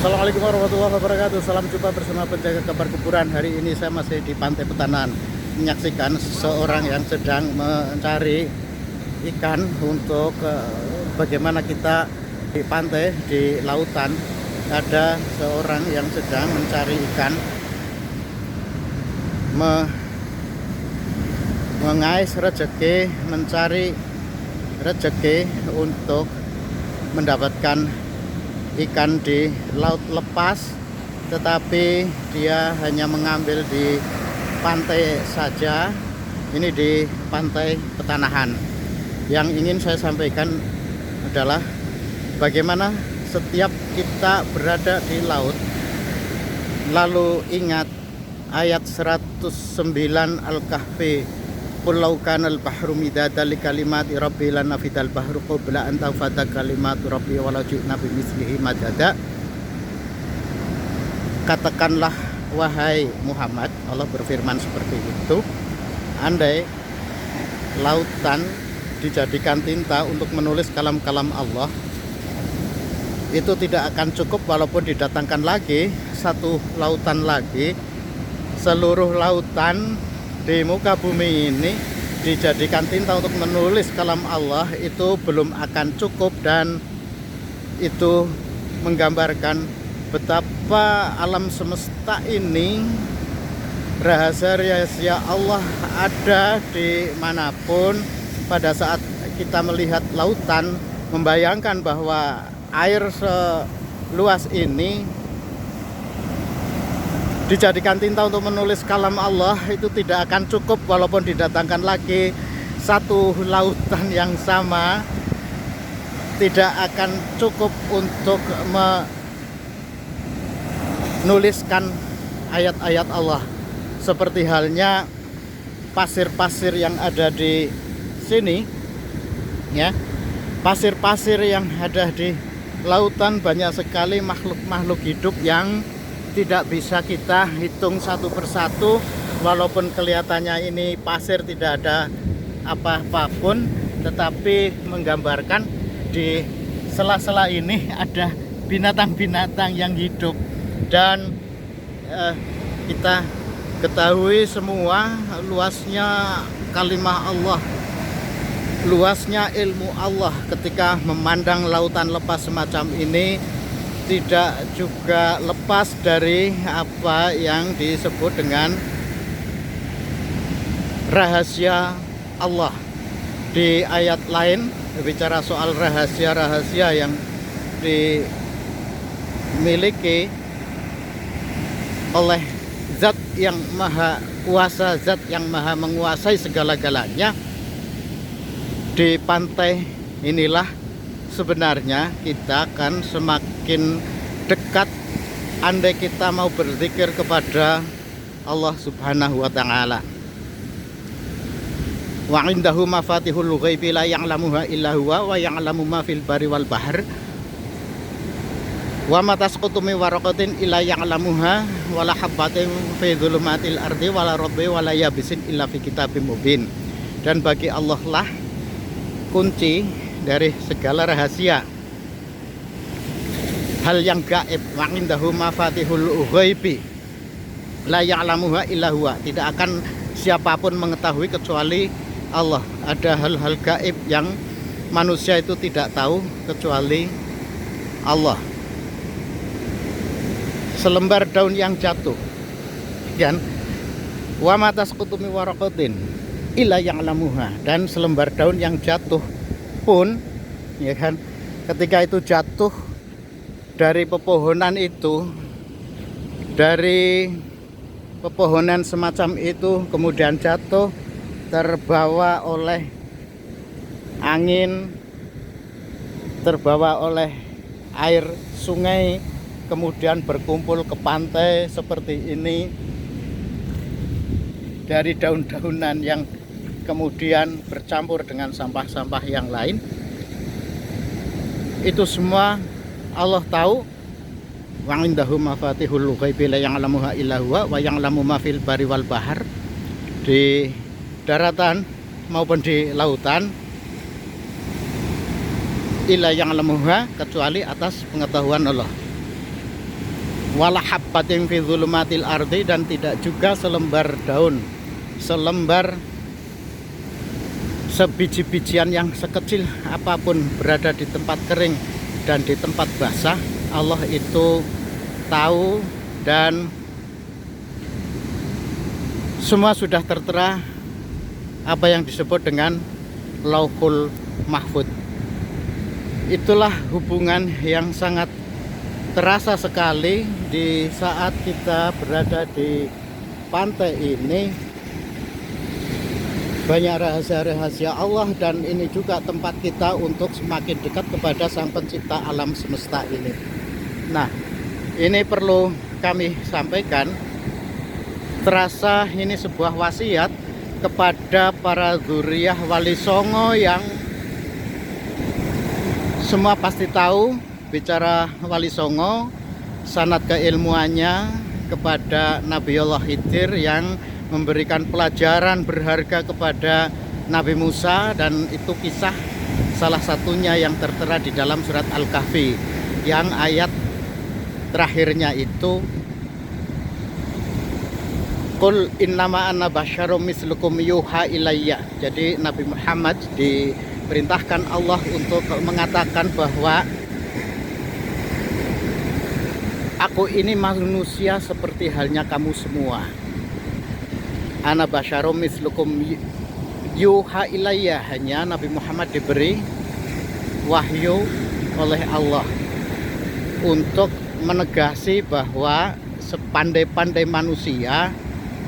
Assalamualaikum warahmatullahi wabarakatuh. Salam jumpa bersama penjaga kabar kuburan. Hari ini saya masih di Pantai Petanan, menyaksikan seseorang yang sedang mencari ikan untuk bagaimana kita di pantai, di lautan ada seorang yang sedang mencari ikan, mengais rezeki, mencari rezeki untuk mendapatkan ikan di laut lepas, tetapi dia hanya mengambil di pantai saja. Ini di Pantai Petanahan. Yang ingin saya sampaikan adalah bagaimana setiap kita berada di laut lalu ingat ayat 109 Al-Kahfi, Qul law kana al-bahru midadan li kalimati rabbi lanafidal bahru qabla an tanfada kalimatu rabbi walau ji'na bimithlihi madada. Katakanlah wahai Muhammad, Allah berfirman seperti itu, andai lautan dijadikan tinta untuk menulis kalam-kalam Allah, itu tidak akan cukup walaupun didatangkan lagi satu lautan lagi. Seluruh lautan di muka bumi ini dijadikan tinta untuk menulis kalam Allah, itu belum akan cukup. Dan itu menggambarkan betapa alam semesta ini rahasia-rahasia Allah ada di manapun. Pada saat kita melihat lautan, membayangkan bahwa air seluas ini dijadikan tinta untuk menulis kalam Allah, itu tidak akan cukup walaupun didatangkan lagi satu lautan yang sama. Tidak akan cukup untuk menuliskan ayat-ayat Allah. Seperti halnya pasir-pasir yang ada di sini, ya, pasir-pasir yang ada di lautan, banyak sekali makhluk-makhluk hidup yang tidak bisa kita hitung satu persatu. Walaupun kelihatannya ini pasir, tidak ada apa-apapun, tetapi menggambarkan di sela-sela ini ada binatang-binatang yang hidup. Dan kita ketahui semua luasnya kalimah Allah, luasnya ilmu Allah. Ketika memandang lautan lepas semacam ini, tidak juga lepas dari apa yang disebut dengan rahasia Allah. Di ayat lain bicara soal rahasia-rahasia yang dimiliki oleh Zat yang Maha Kuasa, Zat yang Maha menguasai segala-galanya. Di pantai inilah sebenarnya kita akan semakin dekat andai kita mau berzikir kepada Allah Subhanahu wa ta'ala. Wa indahu mafatihul ghaibi la ya'lamuha illa huwa wa ya'lamu ma fil bari wal bahr wa ma tasqutu min waraqatin illa ya'lamuha wa la habatin fi dhulumatil ardi wa la rabbi wa la yabisin illa fi kitabim mubin. Dan bagi Allah lah kunci dari segala rahasia, hal yang gaib. Wa indahu mafatihul ghaibi la ya'lamuha illa huwa, tidak akan siapapun mengetahui kecuali Allah. Ada hal-hal gaib yang manusia itu tidak tahu kecuali Allah. Selembar daun yang jatuh, kan, wa ma tasqutu min waraqatin illa ya'lamuha, dan selembar daun yang jatuh pun, ya kan, ketika itu jatuh dari pepohonan itu, dari pepohonan semacam itu, kemudian jatuh terbawa oleh angin, terbawa oleh air sungai, kemudian berkumpul ke pantai seperti ini dari daun-daunan yang kemudian bercampur dengan sampah-sampah yang lain. Itu semua Allah tahu. Wa indahu mafatihul ghaibi la ya'lamuha illa huwa wa ya'lamu ma fil bari wal bahr. Di daratan maupun di lautan, illa ya'lamuha, kecuali atas pengetahuan Allah. wala habbatin fi dzulumatil ardi, dan tidak juga selembar daun, selembar sebiji-bijian yang sekecil apapun berada di tempat kering dan di tempat basah, Allah itu tahu, dan semua sudah tertera apa yang disebut dengan Lauhul Mahfud. Itulah hubungan yang sangat terasa sekali di saat kita berada di pantai ini. Banyak rahasia-rahasia Allah, dan ini juga tempat kita untuk semakin dekat kepada Sang Pencipta alam semesta ini. Nah, ini perlu kami sampaikan, terasa ini sebuah wasiat kepada para dzurriyyah Wali Songo yang semua pasti tahu bicara Wali Songo, sanad keilmuannya kepada Nabiullah Khidir yang memberikan pelajaran berharga kepada Nabi Musa, dan itu kisah salah satunya yang tertera di dalam surat Al-Kahfi yang ayat terakhirnya itu Qul innama ana basyarum mislukum yuha ilayya. Jadi Nabi Muhammad diperintahkan Allah untuk mengatakan bahwa aku ini manusia seperti halnya kamu semua. Ana basyarum mislukum yuha ilayya, hanya Nabi Muhammad diberi wahyu oleh Allah untuk menegasi bahwa sepandai-pandai manusia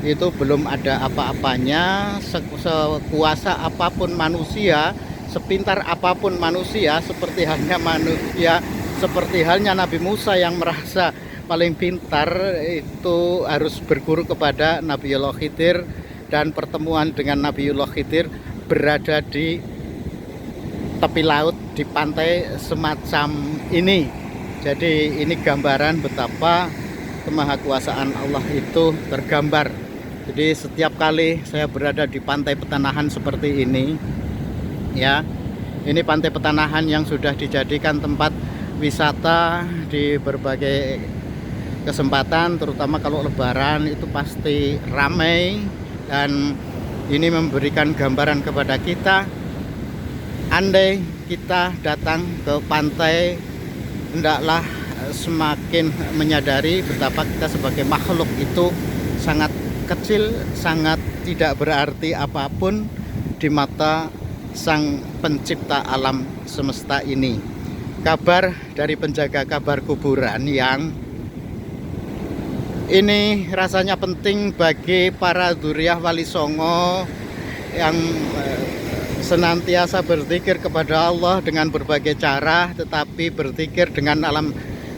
itu belum ada apa-apanya, sekuasa apapun manusia, sepintar apapun manusia, seperti halnya Nabi Musa yang merasa paling pintar, itu harus berguru kepada Nabiullah Khidir, dan pertemuan dengan Nabiullah Khidir berada di tepi laut di pantai semacam ini. Jadi ini gambaran betapa kemahakuasaan Allah itu tergambar. Jadi setiap kali saya berada di pantai Petanahan seperti ini, ya, ini pantai Petanahan yang sudah dijadikan tempat wisata di berbagai kesempatan, terutama kalau lebaran itu pasti ramai, dan ini memberikan gambaran kepada kita, andai kita datang ke pantai, hendaklah semakin menyadari betapa kita sebagai makhluk itu sangat kecil, sangat tidak berarti apapun di mata Sang Pencipta alam semesta ini. Kabar dari penjaga kabar kuburan yang ini rasanya penting bagi para dzurriyyah Wali Songo yang senantiasa berzikir kepada Allah dengan berbagai cara, tetapi berzikir dengan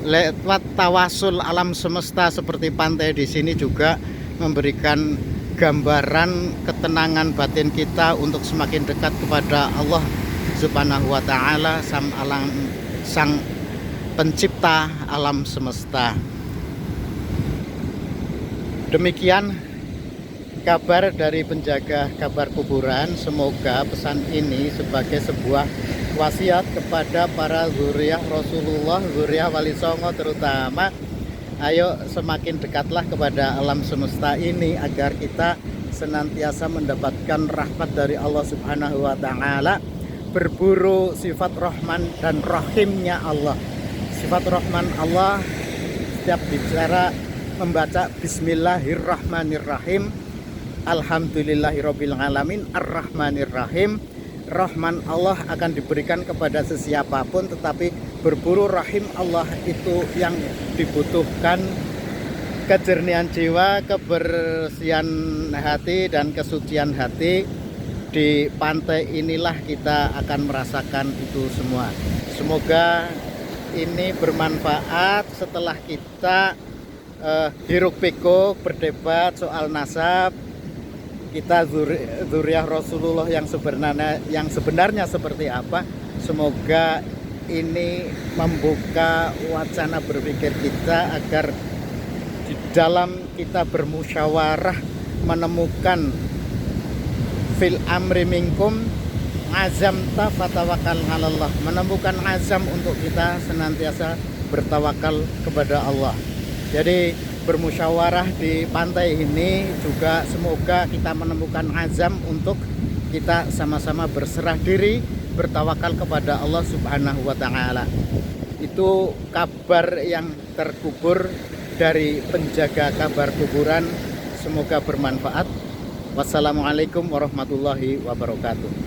lewat tawasul alam semesta seperti pantai di sini juga memberikan gambaran ketenangan batin kita untuk semakin dekat kepada Allah Subhanahu wa Ta'ala, Sang Pencipta alam semesta. Demikian kabar dari penjaga kabar kuburan. Semoga pesan ini sebagai sebuah wasiat kepada para dzurriyyah Rasulullah, dzurriyyah Wali Songo terutama, ayo semakin dekatlah kepada alam semesta ini agar kita senantiasa mendapatkan rahmat dari Allah Subhanahu wa Ta'ala, berburu sifat Rahman dan Rahimnya Allah. Sifat Rahman Allah setiap bicara membaca Bismillahirrahmanirrahim, Alhamdulillahirabbil alamin, Ar-Rahmanirrahim. Rahman Allah akan diberikan kepada sesiapapun, tetapi berburu rahim Allah itu yang dibutuhkan kejernihan jiwa, kebersihan hati, dan kesucian hati. Di pantai inilah kita akan merasakan itu semua. Semoga ini bermanfaat setelah kita hiruk pikuk berdebat soal nasab kita dzurriyyah Rasulullah yang sebenarnya seperti apa. Semoga ini membuka wacana berpikir kita agar di dalam kita bermusyawarah menemukan fil amri minkum azamta fatawakal 'alallah, menemukan azam untuk kita senantiasa bertawakal kepada Allah. Jadi bermusyawarah di pantai ini juga semoga kita menemukan azam untuk kita sama-sama berserah diri, bertawakal kepada Allah Subhanahu wa Ta'ala. Itu kabar yang terkubur dari penjaga kabar kuburan. Semoga bermanfaat. Wassalamualaikum warahmatullahi wabarakatuh.